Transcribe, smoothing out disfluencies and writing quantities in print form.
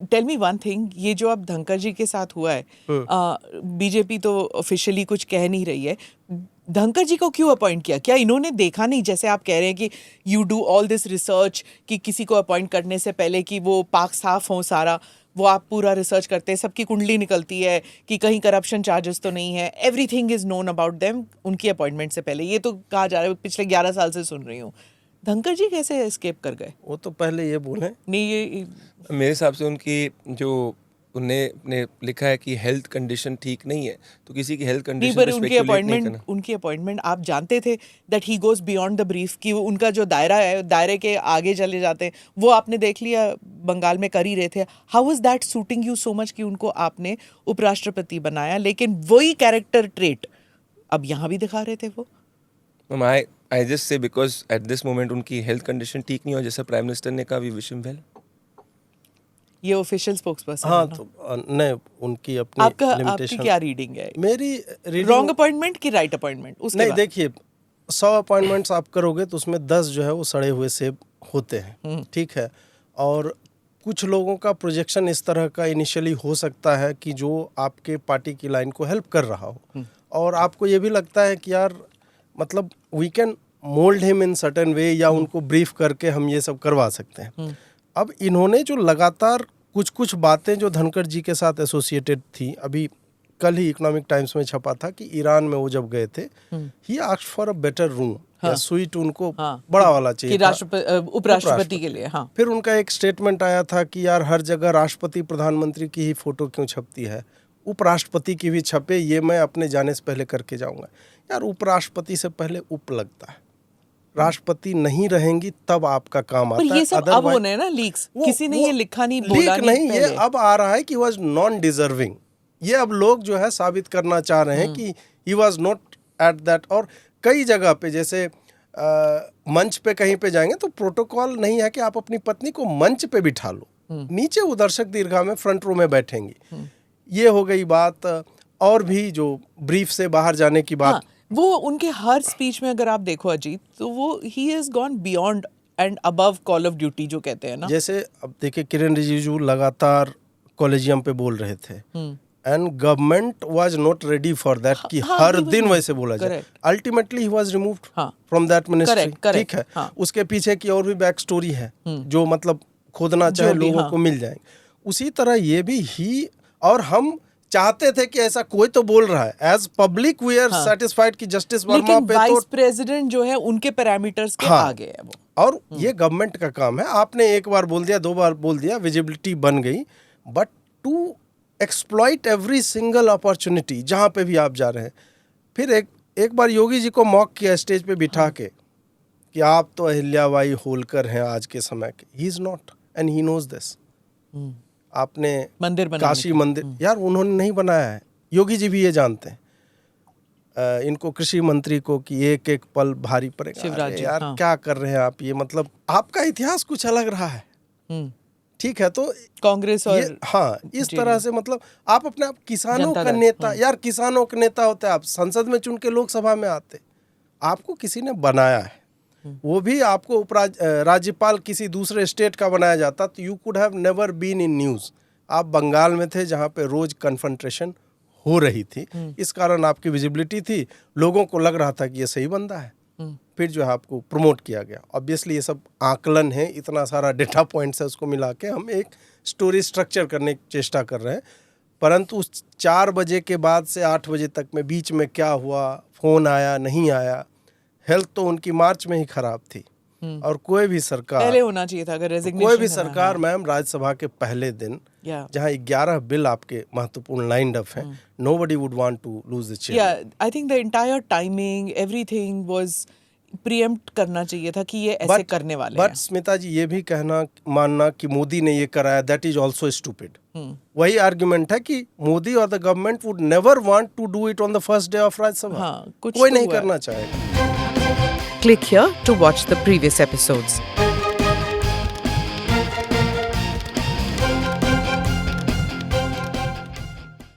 Tell me one thing, ये जो अब धनखड़ जी के साथ हुआ है, बीजेपी तो ऑफिशियली कुछ कह नहीं रही है, धनखड़ जी को क्यों अपॉइंट किया? क्या इन्होंने देखा नहीं, जैसे आप कह रहे हैं कि you do all this research कि किसी को अपॉइंट करने से पहले कि वो पाक साफ हो सारा, वो आप पूरा रिसर्च करते हैं, सबकी कुंडली निकलती है कि कहीं करप्शन चार्जेस तो नहीं है, everything is known about them उनकी अपॉइंटमेंट से पहले। ये तो कहा जा रहा है, पिछले 11 साल से सुन रही हूँ। धनखड़ जी कैसे एस्केप कर गए? वो तो पहले ये बोले नहीं, ये मेरे हिसाब से उनकी जो उन्हें लिखा है कि हेल्थ कंडीशन ठीक नहीं है, तो किसी की हेल्थ कंडीशन पे स्पेकुलेट नहीं करना। उनकी अपॉइंटमेंट आप जानते थे that he goes beyond the brief, कि उनका जो दायरा है, दायरे के आगे चले जाते हैं, वो आपने देख लिया बंगाल में कर ही रहे थे। How is that suiting you so much कि उनको आपने उपराष्ट्रपति बनाया, लेकिन वही कैरेक्टर ट्रेट अब यहाँ भी दिखा रहे थे वो? I just say because at this moment उनकी हेल्थ कंडीशन ठीक नहीं हो, जैसा प्राइम मिनिस्टर ने कहा, वी विश हिम वेल। ये ऑफिशियल स्पोक्सपर्सन। हाँ, तो नहीं, उनकी अपनी आपकी क्या रीडिंग है? मेरी रीडिंग रॉन्ग अपॉइंटमेंट की राइट अपॉइंटमेंट? उसके नहीं, बाद देखिए 100 अपॉइंटमेंट्स आप करोगे तो उसमें 10 जो है वो सड़े हुए सेब होते हैं, ठीक है। और कुछ लोगों का प्रोजेक्शन इस तरह का इनिशियली हो सकता है कि जो आपके पार्टी की लाइन को हेल्प कर रहा हो, और आपको ये भी लगता है कि यार मतलब we can mould him in certain way, या उनको ब्रीफ करके हम ये सब करवा सकते हैं। अब इन्होंने जो लगातार कुछ बातें जो धनखड़ जी के साथ एसोसिएटेड थी, अभी कल ही इकोनॉमिक टाइम्स में छपा था कि ईरान में वो जब गए थे, he asked for a better room, या स्वीट उनको बड़ा वाला चाहिए था उपराष्ट्रपति के लिए। हाँ। फिर उनका एक स्टेटमेंट आया था कि यार हर जगह राष्ट्रपति प्रधानमंत्री की ही फोटो क्यों छपती है, उपराष्ट्रपति की भी छपे, ये मैं अपने जाने से पहले करके जाऊंगा। यार उपराष्ट्रपति से पहले उप लगता है, राष्ट्रपति नहीं रहेंगी तब आपका काम आता है। ये सब अब होने ना लीक्स, किसी ने ये लिखा नहीं, बोला नहीं, ये अब आ रहा है कि वाज नॉन डिजर्विंग। ये अब लोग जो है साबित करना चाह रहे हैं कि he was not at that. और कई जगह पे जैसे मंच पे कहीं पे जाएंगे तो प्रोटोकॉल नहीं है कि आप अपनी पत्नी को मंच पे बिठा लो, नीचे वो दर्शक दीर्घा में फ्रंट रो में बैठेंगी। ये हो गई बात। और भी जो ब्रीफ से बाहर जाने की बात, वो उनके हर स्पीच में अगर आप देखो अजीत, तो वो he has gone beyond and above call of duty जो कहते हैं ना। जैसे अब देखिए किरण रिजिजू लगातार कॉलेजियम पे बोल रहे थे, and government was not ready for that कि हर दिन वैसे बोला जाए। Ultimately he was removed from that ministry, ठीक है। उसके पीछे की और भी बैक स्टोरी है जो मतलब खोदना चाहे लोगों को मिल जाएंगे। उसी तरह ये भी ही, और हम चाहते थे कि ऐसा कोई तो बोल रहा है, as public we are satisfied कि जस्टिस वर्मा पे वाइस प्रेसिडेंट जो है उनके पैरामीटर्स के आगे है वो। और ये गवर्नमेंट का काम है, आपने एक बार बोल दिया, 2 बार बोल दिया, विजिबिलिटी बन गई, but to exploit every single opportunity जहाँ पे भी आप जा रहे हैं। फिर एक बार योगी जी को मॉक किया स्टेज पे बिठा के कि आप तो अहिल्याबाई होलकर हैं आज के समय के। He is not, and he knows this. आपने काशी मंदिर, यार उन्होंने नहीं बनाया है, योगी जी भी ये जानते हैं। इनको कृषि मंत्री को कि एक एक पल भारी पड़ेगा, यार क्या कर रहे हैं आप, ये मतलब आपका इतिहास कुछ अलग रहा है, ठीक है। तो कांग्रेस और इस तरह से मतलब आप अपने आप किसानों का नेता, यार किसानों के नेता होते हैं आप, संसद में चुन के लोकसभा में आते, आपको किसी ने बनाया है, वो भी आपको राज्यपाल किसी दूसरे स्टेट का बनाया जाता तो you could have never been in news. आप बंगाल में थे जहाँ पे रोज कन्फ्रंटेशन हो रही थी, इस कारण आपकी विजिबिलिटी थी, लोगों को लग रहा था कि ये सही बंदा है, फिर जो है आपको प्रमोट किया गया। ऑब्वियसली ये सब आकलन है, इतना सारा डेटा पॉइंट्स है, उसको मिला के हम एक स्टोरी स्ट्रक्चर करने की चेष्टा कर रहे हैं। परंतु उस 4 बजे के बाद से 8 बजे तक में बीच में क्या हुआ, फ़ोन आया नहीं आया, हेल्थ तो उनकी मार्च में ही खराब थी, और कोई भी सरकार पहले होना चाहिए था, अगर रेजिग्नेशन कोई भी सरकार मैम राज्यसभा के पहले दिन जहाँ 11 बिल आपके महत्वपूर्ण लाइंड अप हैं, nobody would want to lose the chair. I think the entire timing everything was preempt करना चाहिए था कि ये ऐसे करने वाले हैं। बट स्मिता जी ये भी मानना कि मोदी ने ये कराया, दैट इज ऑल्सो स्टूपिड। वही आर्ग्यूमेंट है कि मोदी और the government would never want to do it on the first day of Rajya Sabha, कोई नहीं करना चाहेगा। Click here to watch the previous episodes.